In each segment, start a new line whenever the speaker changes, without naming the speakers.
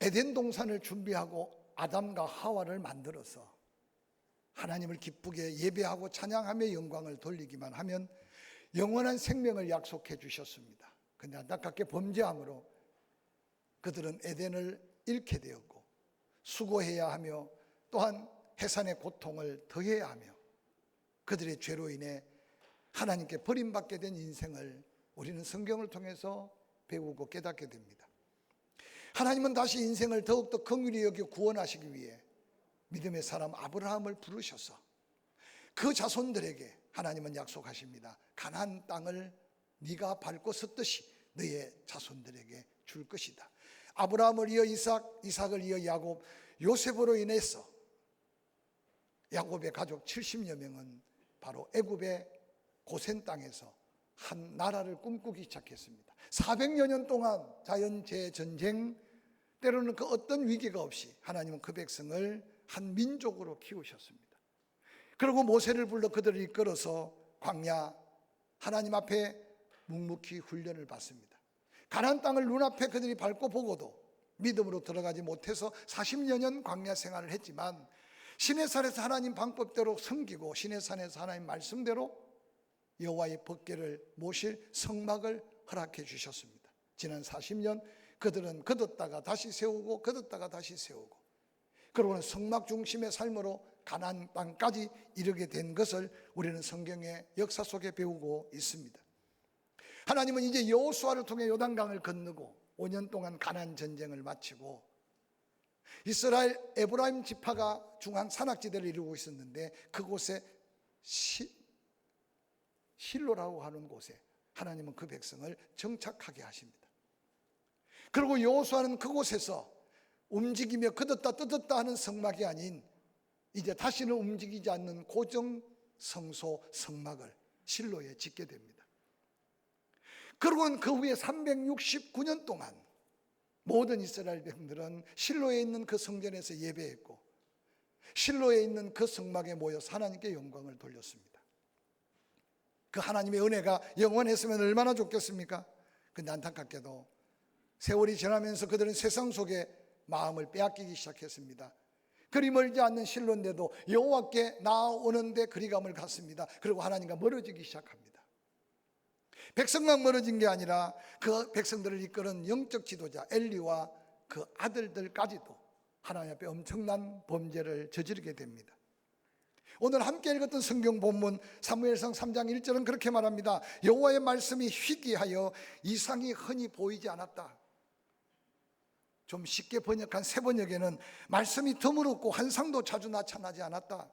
에덴 동산을 준비하고 아담과 하와를 만들어서 하나님을 기쁘게 예배하고 찬양하며 영광을 돌리기만 하면 영원한 생명을 약속해 주셨습니다. 그런데 안타깝게 범죄함으로 그들은 에덴을 잃게 되었고 수고해야 하며 또한 해산의 고통을 더해야 하며 그들의 죄로 인해 하나님께 버림받게 된 인생을 우리는 성경을 통해서 배우고 깨닫게 됩니다. 하나님은 다시 인생을 더욱더 긍휼히 여겨 구원하시기 위해 믿음의 사람 아브라함을 부르셔서 그 자손들에게 하나님은 약속하십니다. 가나안 땅을 네가 밟고 섰듯이 너의 자손들에게 줄 것이다. 아브라함을 이어 이삭, 이삭을 이어 야곱, 요셉으로 인해서 야곱의 가족 70여 명은 바로 애굽의 고센 땅에서 한 나라를 꿈꾸기 시작했습니다. 400여 년 동안 자연재해, 전쟁, 때로는 그 어떤 위기가 없이 하나님은 그 백성을 한 민족으로 키우셨습니다. 그리고 모세를 불러 그들을 이끌어서 광야 하나님 앞에 묵묵히 훈련을 받습니다. 가나안 땅을 눈앞에 그들이 밟고 보고도 믿음으로 들어가지 못해서 40여 년 광야 생활을 했지만 시내산에서 하나님 방법대로 섬기고 시내산에서 하나님 말씀대로 여호와의 법궤를 모실 성막을 허락해 주셨습니다. 지난 40년 그들은 거뒀다가 다시 세우고 거뒀다가 다시 세우고 그러고는 성막 중심의 삶으로 가나안 땅까지 이르게 된 것을 우리는 성경의 역사 속에 배우고 있습니다. 하나님은 이제 여호수아를 통해 요단강을 건너고 5년 동안 가나안 전쟁을 마치고 이스라엘 에브라임 지파가 중앙 산악지대를 이루고 있었는데 그곳에 실로라고 하는 곳에 하나님은 그 백성을 정착하게 하십니다. 그리고 여호수아는 그곳에서 움직이며 거뒀다 뜯었다 하는 성막이 아닌 이제 다시는 움직이지 않는 고정 성소 성막을 실로에 짓게 됩니다. 그리고는 그 후에 369년 동안 모든 이스라엘 백성들은 실로에 있는 그 성전에서 예배했고 실로에 있는 그 성막에 모여서 하나님께 영광을 돌렸습니다. 그 하나님의 은혜가 영원했으면 얼마나 좋겠습니까? 근데 안타깝게도 세월이 지나면서 그들은 세상 속에 마음을 빼앗기기 시작했습니다. 그리 멀지 않는 실로인데도 여호와께 나아오는데 거리감을 갖습니다. 그리고 하나님과 멀어지기 시작합니다. 백성만 멀어진 게 아니라 그 백성들을 이끄는 영적 지도자 엘리와 그 아들들까지도 하나님 앞에 엄청난 범죄를 저지르게 됩니다. 오늘 함께 읽었던 성경 본문 사무엘상 3장 1절은 그렇게 말합니다. 여호와의 말씀이 희귀하여 이상이 흔히 보이지 않았다. 좀 쉽게 번역한 새 번역에는 말씀이 드물었고 환상도 자주 나타나지 않았다.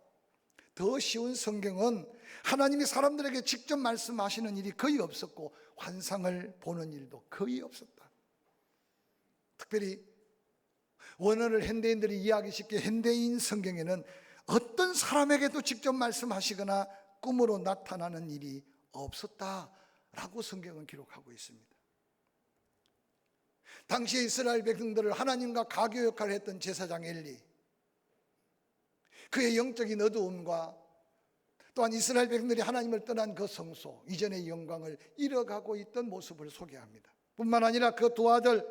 더 쉬운 성경은 하나님이 사람들에게 직접 말씀하시는 일이 거의 없었고 환상을 보는 일도 거의 없었다. 특별히 원어를 현대인들이 이해하기 쉽게 현대인 성경에는 어떤 사람에게도 직접 말씀하시거나 꿈으로 나타나는 일이 없었다라고 성경은 기록하고 있습니다. 당시 이스라엘 백성들을 하나님과 가교 역할을 했던 제사장 엘리, 그의 영적인 어두움과 또한 이스라엘 백성들이 하나님을 떠난 그 성소, 이전의 영광을 잃어가고 있던 모습을 소개합니다. 뿐만 아니라 그 두 아들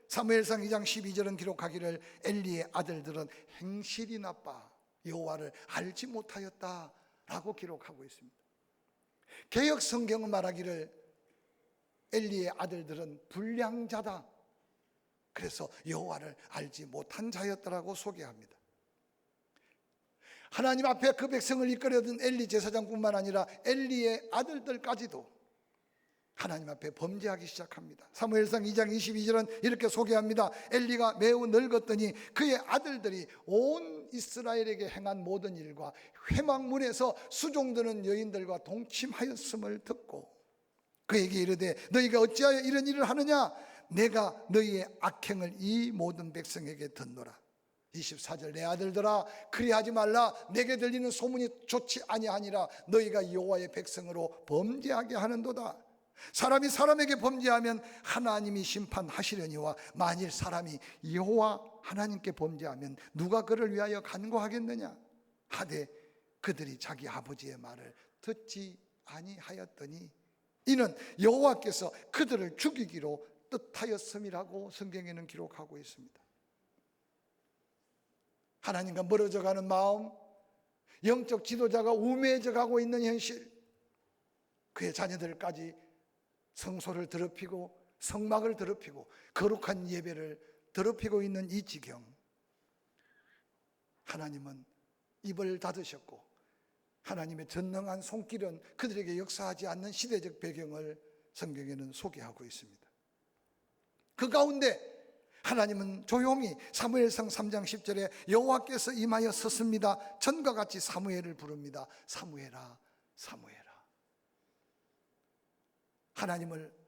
사무엘상 2장 12절은 기록하기를 엘리의 아들들은 행실이 나빠 여호와를 알지 못하였다라고 기록하고 있습니다. 개역 성경은 말하기를 엘리의 아들들은 불량자다. 그래서 여호와를 알지 못한 자였다라고 소개합니다. 하나님 앞에 그 백성을 이끌어든 엘리 제사장뿐만 아니라 엘리의 아들들까지도 하나님 앞에 범죄하기 시작합니다. 사무엘상 2장 22절은 이렇게 소개합니다. 엘리가 매우 늙었더니 그의 아들들이 온 이스라엘에게 행한 모든 일과 회막문에서 수종드는 여인들과 동침하였음을 듣고 그에게 이르되 너희가 어찌하여 이런 일을 하느냐? 내가 너희의 악행을 이 모든 백성에게 듣노라. 24절 내 아들들아 그리하지 말라. 내게 들리는 소문이 좋지 아니하니라. 너희가 여호와의 백성으로 범죄하게 하는도다. 사람이 사람에게 범죄하면 하나님이 심판하시려니와 만일 사람이 여호와 하나님께 범죄하면 누가 그를 위하여 간구하겠느냐 하되 그들이 자기 아버지의 말을 듣지 아니하였더니 이는 여호와께서 그들을 죽이기로 뜻하였음이라고 성경에는 기록하고 있습니다. 하나님과 멀어져가는 마음, 영적 지도자가 우매해져 가고 있는 현실, 그의 자녀들까지 성소를 더럽히고 성막을 더럽히고 거룩한 예배를 더럽히고 있는 이 지경, 하나님은 입을 닫으셨고 하나님의 전능한 손길은 그들에게 역사하지 않는 시대적 배경을 성경에는 소개하고 있습니다. 그 가운데 하나님은 조용히 사무엘상 3장 10절에 여호와께서 임하여 섰습니다. 전과 같이 사무엘을 부릅니다. 사무엘아, 사무엘아. 하나님을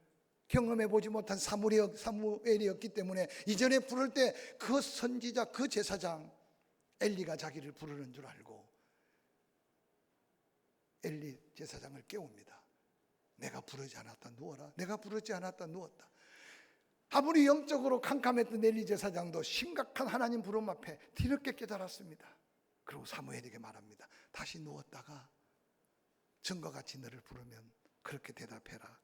경험해 보지 못한 사무엘이었기 때문에 이전에 부를 때 그 선지자, 그 제사장 엘리가 자기를 부르는 줄 알고 엘리 제사장을 깨웁니다. 내가 부르지 않았다 누워라. 내가 부르지 않았다 누웠다. 아무리 영적으로 캄캄했던 엘리 제사장도 심각한 하나님 부름 앞에 뒤늦게 깨달았습니다. 그리고 사무엘에게 말합니다. 다시 누웠다가 전과 같이 너를 부르면 그렇게 대답해라.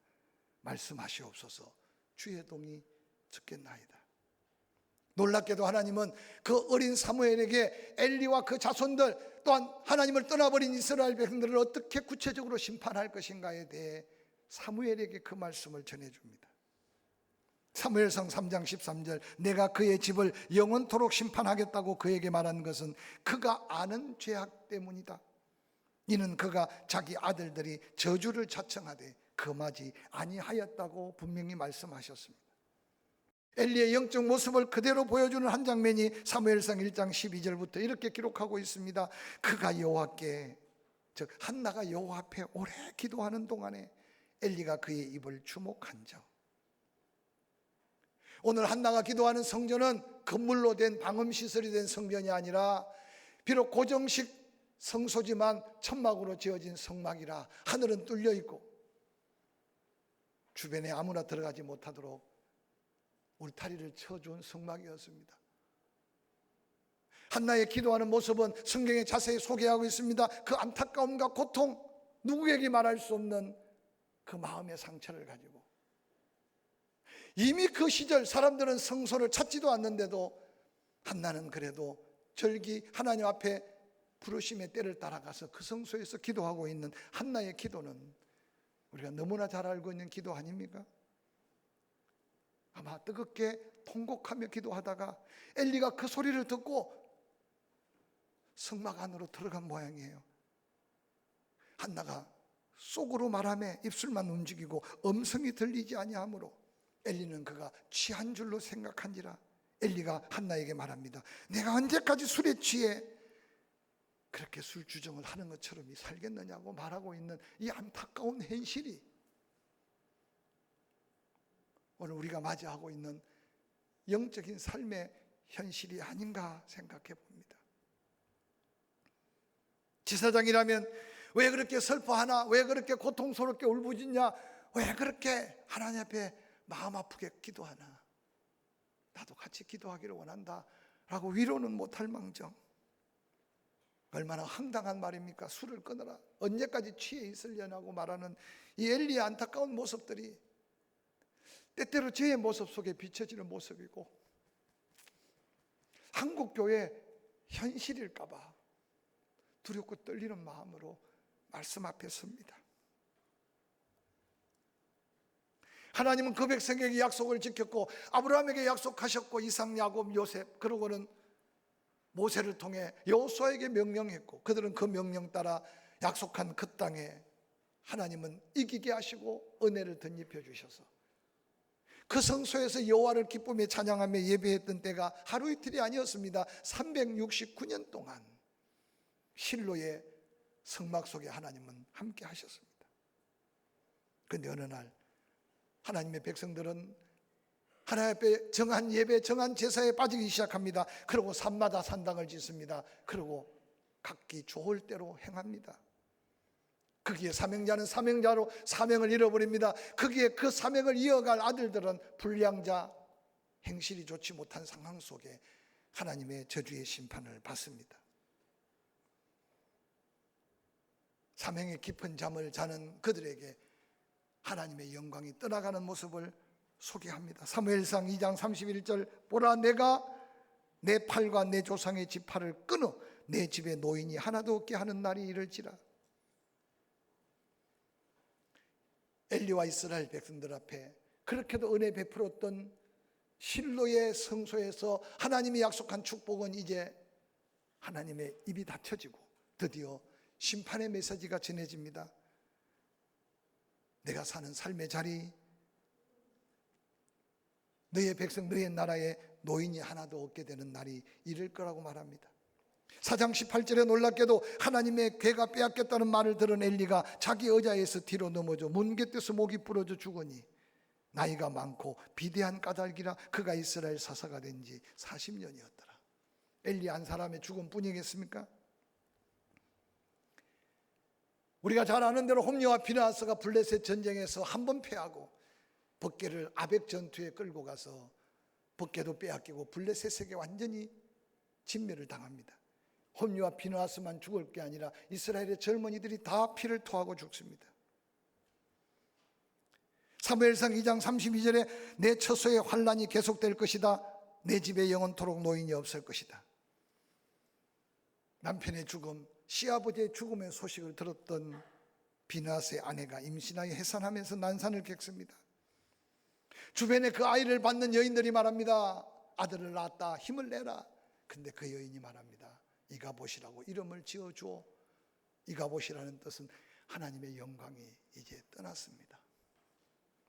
말씀하시옵소서. 주의 동이 듣겠나이다. 놀랍게도 하나님은 그 어린 사무엘에게 엘리와 그 자손들 또한 하나님을 떠나버린 이스라엘 백성들을 어떻게 구체적으로 심판할 것인가에 대해 사무엘에게 그 말씀을 전해줍니다. 사무엘상 3장 13절 내가 그의 집을 영원토록 심판하겠다고 그에게 말한 것은 그가 아는 죄악 때문이다. 이는 그가 자기 아들들이 저주를 자청하되 금하지 아니하였다고 분명히 말씀하셨습니다. 엘리의 영적 모습을 그대로 보여주는 한 장면이 사무엘상 1장 12절부터 이렇게 기록하고 있습니다. 그가 여호와께, 즉 한나가 여호와 앞에 오래 기도하는 동안에 엘리가 그의 입을 주목한즉. 오늘 한나가 기도하는 성전은 건물로 된 방음시설이 된 성전이 아니라 비록 고정식 성소지만 천막으로 지어진 성막이라 하늘은 뚫려 있고 주변에 아무나 들어가지 못하도록 울타리를 쳐준 성막이었습니다. 한나의 기도하는 모습은 성경에 자세히 소개하고 있습니다. 그 안타까움과 고통, 누구에게 말할 수 없는 그 마음의 상처를 가지고 이미 그 시절 사람들은 성소를 찾지도 않는데도 한나는 그래도 절기 하나님 앞에 부르심의 때를 따라가서 그 성소에서 기도하고 있는 한나의 기도는 우리가 너무나 잘 알고 있는 기도 아닙니까? 아마 뜨겁게 통곡하며 기도하다가 엘리가 그 소리를 듣고 성막 안으로 들어간 모양이에요. 한나가 속으로 말하며 입술만 움직이고 음성이 들리지 아니하므로 엘리는 그가 취한 줄로 생각한지라 엘리가 한나에게 말합니다. 내가 언제까지 술에 취해 그렇게 술 주정을 하는 것처럼 살겠느냐고 말하고 있는 이 안타까운 현실이 오늘 우리가 맞이하고 있는 영적인 삶의 현실이 아닌가 생각해 봅니다. 지사장이라면 왜 그렇게 슬퍼하나? 왜 그렇게 고통스럽게 울부짖냐? 왜 그렇게 하나님 앞에 마음 아프게 기도하나? 나도 같이 기도하기를 원한다 라고 위로는 못할 망정. 얼마나 황당한 말입니까? 술을 끊어라. 언제까지 취해 있으려냐고 말하는 이 엘리의 안타까운 모습들이 때때로 저의 모습 속에 비춰지는 모습이고 한국교회 현실일까 봐 두렵고 떨리는 마음으로 말씀 앞에 섭니다. 하나님은 그 백성에게 약속을 지켰고 아브라함에게 약속하셨고 이삭, 야곱, 요셉, 그러고는 모세를 통해 여호수아에게 명령했고 그들은 그 명령 따라 약속한 그 땅에 하나님은 이기게 하시고 은혜를 덧입혀 주셔서 그 성소에서 여호와를 기쁨에 찬양하며 예배했던 때가 하루 이틀이 아니었습니다. 369년 동안 실로의 성막 속에 하나님은 함께 하셨습니다. 그런데 어느 날 하나님의 백성들은 하나님 앞에 정한 예배, 정한 제사에 빠지기 시작합니다. 그리고 산마다 산당을 짓습니다. 그리고 각기 좋을 대로 행합니다. 거기에 사명자는 사명자로 사명을 잃어버립니다. 거기에 그 사명을 이어갈 아들들은 불량자, 행실이 좋지 못한 상황 속에 하나님의 저주의 심판을 받습니다. 사명의 깊은 잠을 자는 그들에게 하나님의 영광이 떠나가는 모습을 소개합니다. 사무엘상 2장 31절 보라 내가 내 팔과 내 조상의 지팔을 끊어 내 집에 노인이 하나도 없게 하는 날이 이를지라. 엘리와 이스라엘 백성들 앞에 그렇게도 은혜 베풀었던 실로의 성소에서 하나님이 약속한 축복은 이제 하나님의 입이 닫혀지고 드디어 심판의 메시지가 전해집니다. 내가 사는 삶의 자리, 너의 백성, 너의 나라에 노인이 하나도 없게 되는 날이 이를 거라고 말합니다. 4장 18절에 놀랍게도 하나님의 괴가 빼앗겼다는 말을 들은 엘리가 자기 의자에서 뒤로 넘어져 문 곁에서 목이 부러져 죽으니 나이가 많고 비대한 까닭이라 그가 이스라엘 사사가 된 지 40년이었더라. 엘리 한 사람의 죽음뿐이겠습니까? 우리가 잘 아는 대로 홈리와 비나하스가 블레셋 전쟁에서 한 번 패하고 법궤를 아벡 전투에 끌고 가서 법궤도 빼앗기고 블레셋에게 완전히 진멸을 당합니다. 홈리와 비나하스만 죽을 게 아니라 이스라엘의 젊은이들이 다 피를 토하고 죽습니다. 사무엘상 2장 32절에 내 처소의 환란이 계속될 것이다. 내 집에 영원토록 노인이 없을 것이다. 남편의 죽음, 시아버지의 죽음의 소식을 들었던 비나하스의 아내가 임신하여 해산하면서 난산을 겪습니다. 주변에 그 아이를 받는 여인들이 말합니다. 아들을 낳았다, 힘을 내라. 근데 그 여인이 말합니다. 이가봇이라고 이름을 지어주어. 이가봇이라는 뜻은 하나님의 영광이 이제 떠났습니다.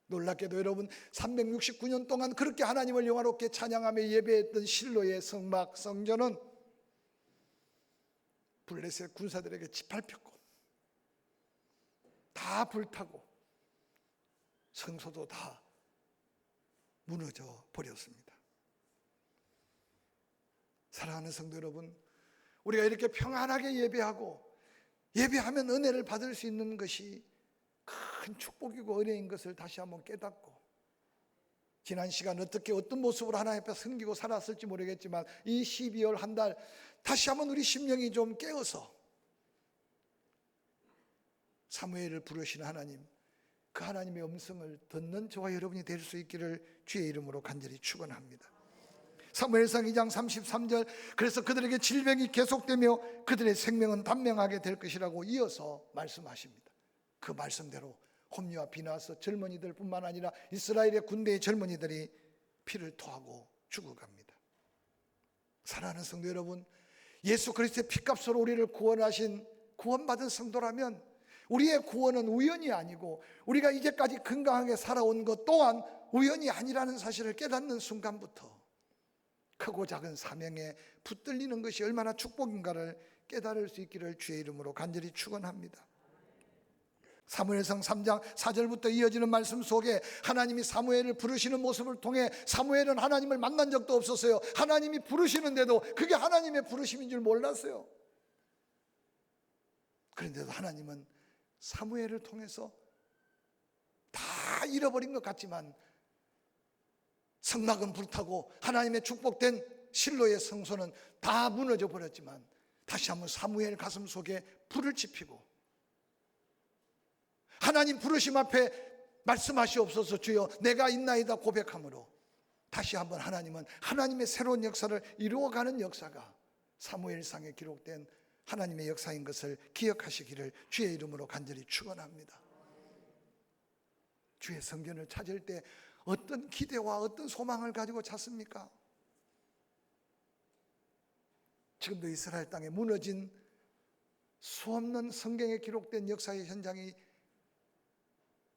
놀랍게도 여러분 369년 동안 그렇게 하나님을 영화롭게 찬양하며 예배했던 실로의 성막 성전은 블레셋 군사들에게 짓밟혔고 다 불타고 성소도 다 무너져 버렸습니다. 사랑하는 성도 여러분, 우리가 이렇게 평안하게 예배하면 은혜를 받을 수 있는 것이 큰 축복이고 은혜인 것을 다시 한번 깨닫고, 지난 시간 어떻게 어떤 모습으로 하나님 앞에 섬기고 살았을지 모르겠지만 이 12월 한 달 다시 한번 우리 심령이 좀 깨어서 사무엘을 부르시는 하나님, 그 하나님의 음성을 듣는 저와 여러분이 될 수 있기를 주의 이름으로 간절히 축원합니다. 사무엘상 2장 33절, 그래서 그들에게 질병이 계속되며 그들의 생명은 단명하게 될 것이라고 이어서 말씀하십니다. 그 말씀대로 홈리와 비나하스 젊은이들 뿐만 아니라 이스라엘의 군대의 젊은이들이 피를 토하고 죽어갑니다. 사랑하는 성도 여러분, 예수 그리스도의 피값으로 우리를 구원하신 구원받은 성도라면 우리의 구원은 우연이 아니고 우리가 이제까지 건강하게 살아온 것 또한 우연이 아니라는 사실을 깨닫는 순간부터 크고 작은 사명에 붙들리는 것이 얼마나 축복인가를 깨달을 수 있기를 주의 이름으로 간절히 축원합니다. 사무엘상 3장 4절부터 이어지는 말씀 속에 하나님이 사무엘을 부르시는 모습을 통해 사무엘은 하나님을 만난 적도 없었어요. 하나님이 부르시는데도 그게 하나님의 부르심인 줄 몰랐어요. 그런데도 하나님은 사무엘을 통해서 다 잃어버린 것 같지만 성막은 불타고 하나님의 축복된 실로의 성소는 다 무너져 버렸지만 다시 한번 사무엘 가슴 속에 불을 지피고 하나님 부르심 앞에 말씀하시옵소서 주여 내가 있나이다 고백함으로 다시 한번 하나님은 하나님의 새로운 역사를 이루어가는 역사가 사무엘상에 기록된 하나님의 역사인 것을 기억하시기를 주의 이름으로 간절히 축원합니다. 주의 성전을 찾을 때 어떤 기대와 어떤 소망을 가지고 찾습니까? 지금도 이스라엘 땅에 무너진 수없는 성경에 기록된 역사의 현장이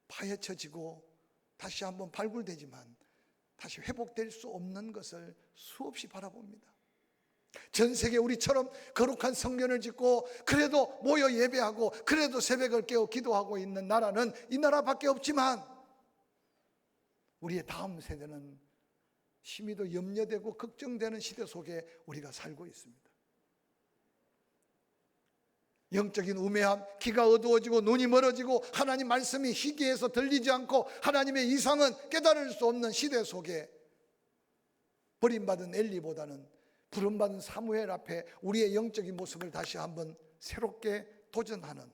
파헤쳐지고 다시 한번 발굴되지만 다시 회복될 수 없는 것을 수없이 바라봅니다. 전 세계 우리처럼 거룩한 성전을 짓고 그래도 모여 예배하고 그래도 새벽을 깨어 기도하고 있는 나라는 이 나라밖에 없지만 우리의 다음 세대는 심히 더 염려되고 걱정되는 시대 속에 우리가 살고 있습니다. 영적인 우매함, 귀가 어두워지고 눈이 멀어지고 하나님 말씀이 희귀해서 들리지 않고 하나님의 이상은 깨달을 수 없는 시대 속에 버림받은 엘리보다는 부름받은 사무엘 앞에 우리의 영적인 모습을 다시 한번 새롭게 도전하는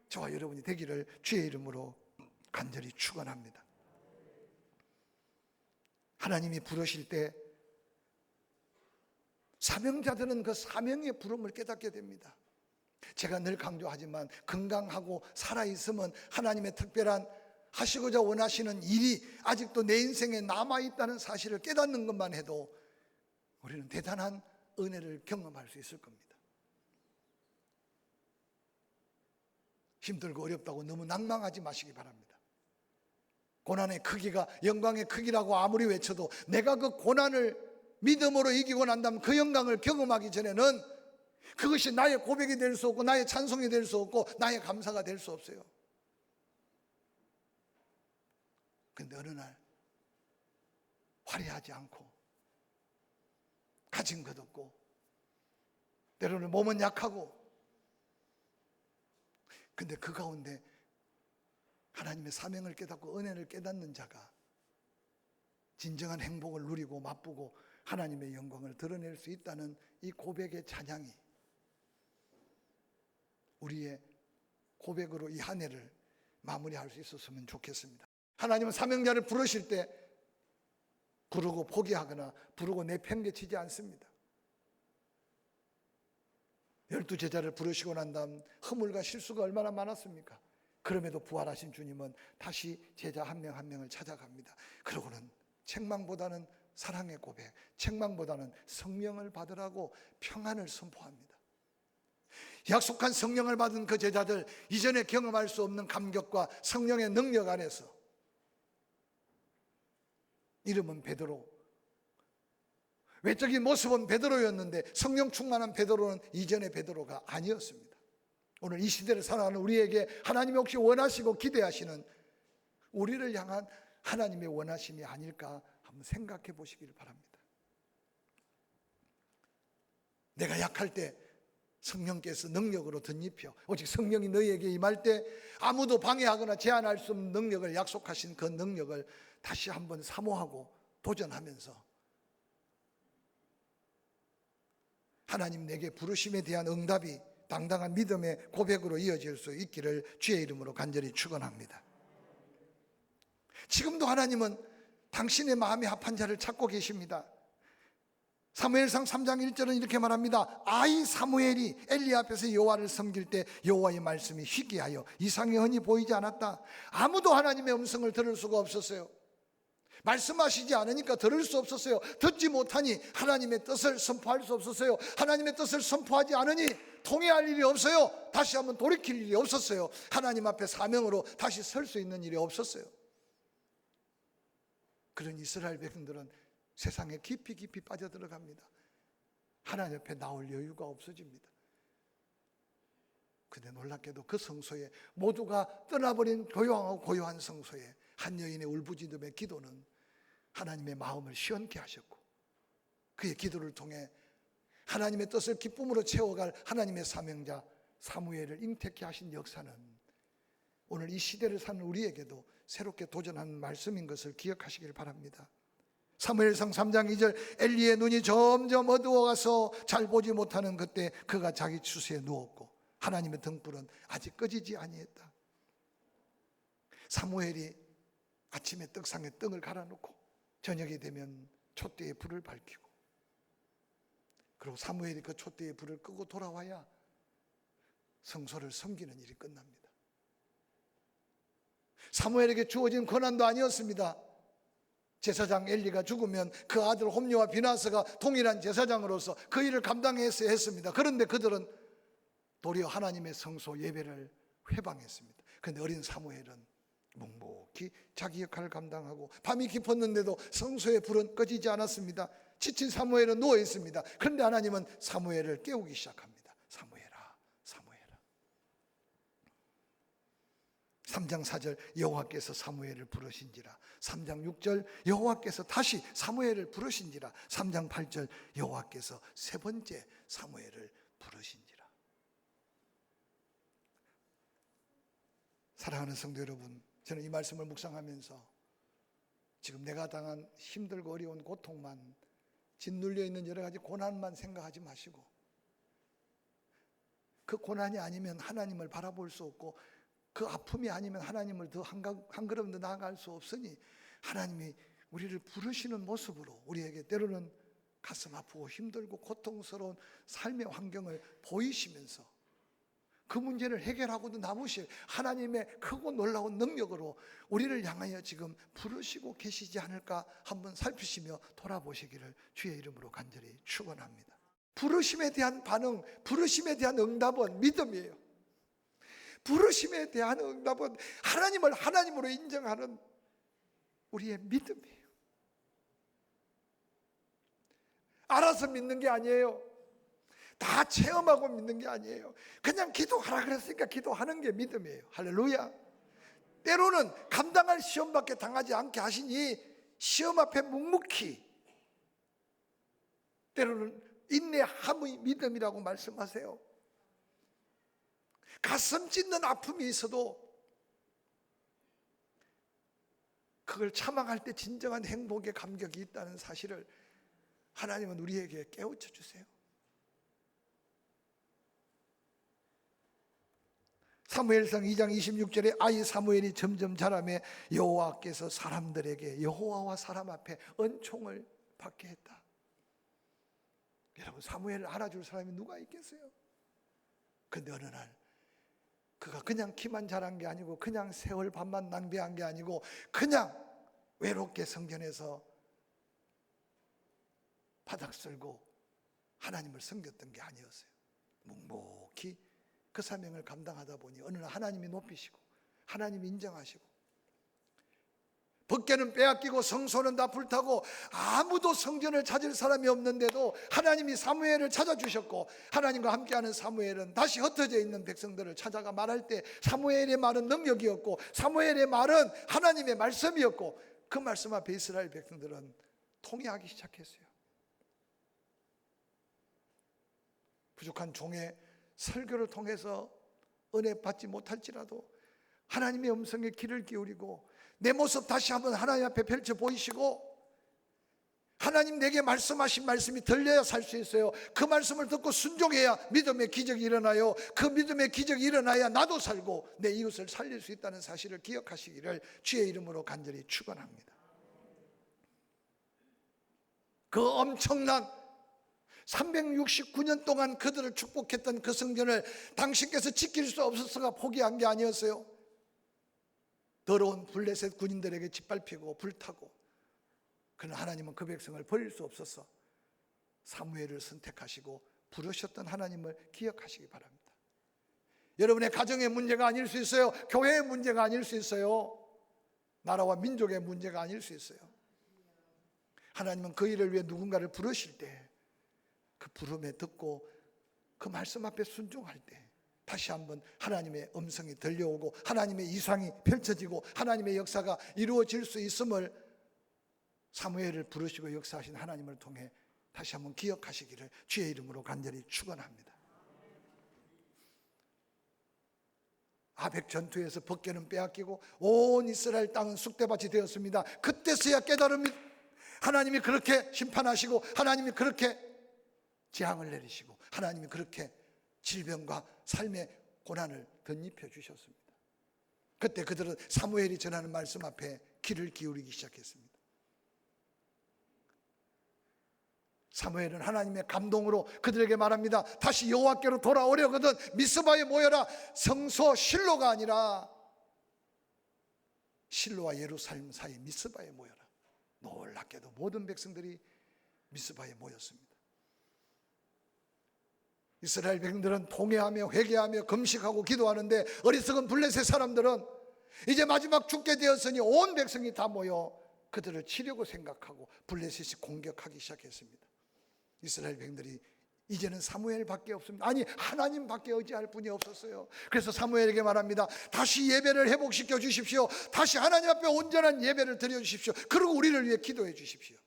저와 여러분이 되기를 주의 이름으로 간절히 축원합니다. 하나님이 부르실 때 사명자들은 그 사명의 부름을 깨닫게 됩니다. 제가 늘 강조하지만 건강하고 살아있으면 하나님의 특별한 하시고자 원하시는 일이 아직도 내 인생에 남아있다는 사실을 깨닫는 것만 해도 우리는 대단한 은혜를 경험할 수 있을 겁니다. 힘들고 어렵다고 너무 낭망하지 마시기 바랍니다. 고난의 크기가 영광의 크기라고 아무리 외쳐도 내가 그 고난을 믿음으로 이기고 난다면 그 영광을 경험하기 전에는 그것이 나의 고백이 될 수 없고 나의 찬송이 될 수 없고 나의 감사가 될 수 없어요. 그런데 어느 날 화려하지 않고 가진 것 없고 때로는 몸은 약하고, 근데 그 가운데 하나님의 사명을 깨닫고 은혜를 깨닫는 자가 진정한 행복을 누리고 맛보고 하나님의 영광을 드러낼 수 있다는 이 고백의 찬양이 우리의 고백으로 이 한 해를 마무리할 수 있었으면 좋겠습니다. 하나님은 사명자를 부르실 때 부르고 포기하거나 부르고 내팽개치지 않습니다. 12 제자를 부르시고 난 다음 허물과 실수가 얼마나 많았습니까? 그럼에도 부활하신 주님은 다시 제자 한 명 한 명을 찾아갑니다. 그러고는 책망보다는 사랑의 고백, 책망보다는 성령을 받으라고 평안을 선포합니다. 약속한 성령을 받은 그 제자들, 이전에 경험할 수 없는 감격과 성령의 능력 안에서, 이름은 베드로, 외적인 모습은 베드로였는데 성령 충만한 베드로는 이전의 베드로가 아니었습니다. 오늘 이 시대를 살아가는 우리에게 하나님이 혹시 원하시고 기대하시는 우리를 향한 하나님의 원하심이 아닐까 한번 생각해 보시기를 바랍니다. 내가 약할 때 성령께서 능력으로 덧입혀 오직 성령이 너희에게 임할 때 아무도 방해하거나 제한할 수 없는 능력을 약속하신 그 능력을 다시 한번 사모하고 도전하면서 하나님 내게 부르심에 대한 응답이 당당한 믿음의 고백으로 이어질 수 있기를 주의 이름으로 간절히 축원합니다. 지금도 하나님은 당신의 마음에 합한 자를 찾고 계십니다. 사무엘상 3장 1절은 이렇게 말합니다. 아이 사무엘이 엘리 앞에서 여호와를 섬길 때 여호와의 말씀이 희귀하여 이상이 흔히 보이지 않았다. 아무도 하나님의 음성을 들을 수가 없었어요. 말씀하시지 않으니까 들을 수 없었어요. 듣지 못하니 하나님의 뜻을 선포할 수 없었어요. 하나님의 뜻을 선포하지 않으니 통회할 일이 없어요. 다시 한번 돌이킬 일이 없었어요. 하나님 앞에 사명으로 다시 설 수 있는 일이 없었어요. 그런 이스라엘 백성들은 세상에 깊이 빠져들어갑니다. 하나님 옆에 나올 여유가 없어집니다. 근데 놀랍게도 그 성소에, 모두가 떠나버린 고요하고 고요한 성소에 한 여인의 울부짖음의 기도는 하나님의 마음을 시원케 하셨고, 그의 기도를 통해 하나님의 뜻을 기쁨으로 채워갈 하나님의 사명자 사무엘을 잉태케 하신 역사는 오늘 이 시대를 사는 우리에게도 새롭게 도전하는 말씀인 것을 기억하시길 바랍니다. 사무엘상 3장 2절, 엘리의 눈이 점점 어두워가서 잘 보지 못하는 그때 그가 자기 추수에 누웠고 하나님의 등불은 아직 꺼지지 아니했다. 사무엘이 아침에 떡상에 떡을 갈아놓고 저녁이 되면 촛대에 불을 밝히고, 그리고 사무엘이 그 촛대에 불을 끄고 돌아와야 성소를 섬기는 일이 끝납니다. 사무엘에게 주어진 권한도 아니었습니다. 제사장 엘리가 죽으면 그 아들 홈리와 비나스가 동일한 제사장으로서 그 일을 감당했어야 했습니다. 그런데 그들은 도리어 하나님의 성소 예배를 회방했습니다. 그런데 어린 사무엘은 묵묵히 자기 역할을 감당하고, 밤이 깊었는데도 성소의 불은 꺼지지 않았습니다. 지친 사무엘은 누워 있습니다. 그런데 하나님은 사무엘을 깨우기 시작합니다. 사무엘아, 사무엘아. 3장 4절 여호와께서 사무엘을 부르신지라. 3장 6절 여호와께서 다시 사무엘을 부르신지라. 3장 8절 여호와께서 세 번째 사무엘을 부르신지라. 사랑하는 성도 여러분, 저는 이 말씀을 묵상하면서 지금 내가 당한 힘들고 어려운 고통만, 짓눌려 있는 여러 가지 고난만 생각하지 마시고, 그 고난이 아니면 하나님을 바라볼 수 없고, 그 아픔이 아니면 하나님을 더 한 걸음 더 나아갈 수 없으니 하나님이 우리를 부르시는 모습으로 우리에게 때로는 가슴 아프고 힘들고 고통스러운 삶의 환경을 보이시면서 그 문제를 해결하고도 남으실 하나님의 크고 놀라운 능력으로 우리를 향하여 지금 부르시고 계시지 않을까 한번 살피시며 돌아보시기를 주의 이름으로 간절히 축원합니다. 부르심에 대한 반응, 부르심에 대한 응답은 믿음이에요. 부르심에 대한 응답은 하나님을 하나님으로 인정하는 우리의 믿음이에요. 알아서 믿는 게 아니에요. 다 체험하고 믿는 게 아니에요. 그냥 기도하라 그랬으니까 기도하는 게 믿음이에요. 할렐루야. 때로는 감당할 시험밖에 당하지 않게 하시니 시험 앞에 묵묵히, 때로는 인내함의 믿음이라고 말씀하세요. 가슴 찢는 아픔이 있어도 그걸 참아갈 때 진정한 행복의 감격이 있다는 사실을 하나님은 우리에게 깨우쳐 주세요. 사무엘상 2장 26절에 아이 사무엘이 점점 자라며 여호와께서 사람들에게 여호와와 사람 앞에 은총을 받게 했다. 여러분, 사무엘을 알아줄 사람이 누가 있겠어요? 근데 어느 날 그가 그냥 키만 자란 게 아니고 그냥 세월 밤만 낭비한 게 아니고 그냥 외롭게 성전에서 바닥 쓸고 하나님을 섬겼던 게 아니었어요. 묵묵히 그 사명을 감당하다 보니 어느 날 하나님이 높이시고 하나님이 인정하시고 법궤는 빼앗기고 성소는 다 불타고 아무도 성전을 찾을 사람이 없는데도 하나님이 사무엘을 찾아주셨고, 하나님과 함께하는 사무엘은 다시 흩어져 있는 백성들을 찾아가 말할 때 사무엘의 말은 능력이었고 사무엘의 말은 하나님의 말씀이었고, 그 말씀 앞에 이스라엘 백성들은 통회하기 시작했어요. 부족한 종의 설교를 통해서 은혜 받지 못할지라도 하나님의 음성에 귀를 기울이고 내 모습 다시 한번 하나님 앞에 펼쳐 보이시고, 하나님 내게 말씀하신 말씀이 들려야 살 수 있어요. 그 말씀을 듣고 순종해야 믿음의 기적이 일어나요. 그 믿음의 기적이 일어나야 나도 살고 내 이웃을 살릴 수 있다는 사실을 기억하시기를 주의 이름으로 간절히 축원합니다. 그 엄청난 369년 동안 그들을 축복했던 그 성전을 당신께서 지킬 수 없어서가 포기한 게 아니었어요. 더러운 블레셋 군인들에게 짓밟히고 불타고, 그러나 하나님은 그 백성을 버릴 수 없어서 사무엘을 선택하시고 부르셨던 하나님을 기억하시기 바랍니다. 여러분의 가정의 문제가 아닐 수 있어요. 교회의 문제가 아닐 수 있어요. 나라와 민족의 문제가 아닐 수 있어요. 하나님은 그 일을 위해 누군가를 부르실 때 그 부름에 듣고 그 말씀 앞에 순종할 때 다시 한번 하나님의 음성이 들려오고 하나님의 이상이 펼쳐지고 하나님의 역사가 이루어질 수 있음을 사무엘을 부르시고 역사하신 하나님을 통해 다시 한번 기억하시기를 주의 이름으로 간절히 축원합니다. 아벡 전투에서 법궤는 빼앗기고 온 이스라엘 땅은 쑥대밭이 되었습니다. 그때서야 깨달음이, 하나님이 그렇게 심판하시고 하나님이 그렇게 재앙을 내리시고 하나님이 그렇게 질병과 삶의 고난을 덧입혀 주셨습니다. 그때 그들은 사무엘이 전하는 말씀 앞에 귀를 기울이기 시작했습니다. 사무엘은 하나님의 감동으로 그들에게 말합니다. 다시 여호와께로 돌아오려거든 미스바에 모여라. 성소 실로가 아니라 실로와 예루살렘 사이 미스바에 모여라. 놀랍게도 모든 백성들이 미스바에 모였습니다. 이스라엘 백성들은 통회하며 회개하며 금식하고 기도하는데 어리석은 블레셋 사람들은 이제 마지막 죽게 되었으니 온 백성이 다 모여 그들을 치려고 생각하고 블레셋이 공격하기 시작했습니다. 이스라엘 백성들이 이제는 사무엘밖에 없습니다. 아니, 하나님밖에 의지할 분이 없었어요. 그래서 사무엘에게 말합니다. 다시 예배를 회복시켜 주십시오. 다시 하나님 앞에 온전한 예배를 드려 주십시오. 그리고 우리를 위해 기도해 주십시오.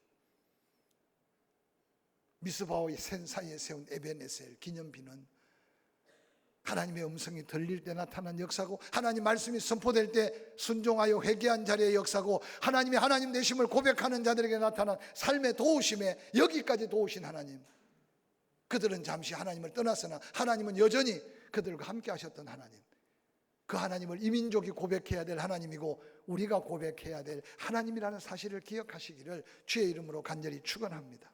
미스바와의 산 사이에 세운 에벤에셀 기념비는 하나님의 음성이 들릴 때 나타난 역사고, 하나님 말씀이 선포될 때 순종하여 회개한 자리의 역사고, 하나님이 하나님 되심을 고백하는 자들에게 나타난 삶의 도우심에 여기까지 도우신 하나님. 그들은 잠시 하나님을 떠났으나 하나님은 여전히 그들과 함께 하셨던 하나님. 그 하나님을 이민족이 고백해야 될 하나님이고 우리가 고백해야 될 하나님이라는 사실을 기억하시기를 주의 이름으로 간절히 축원합니다.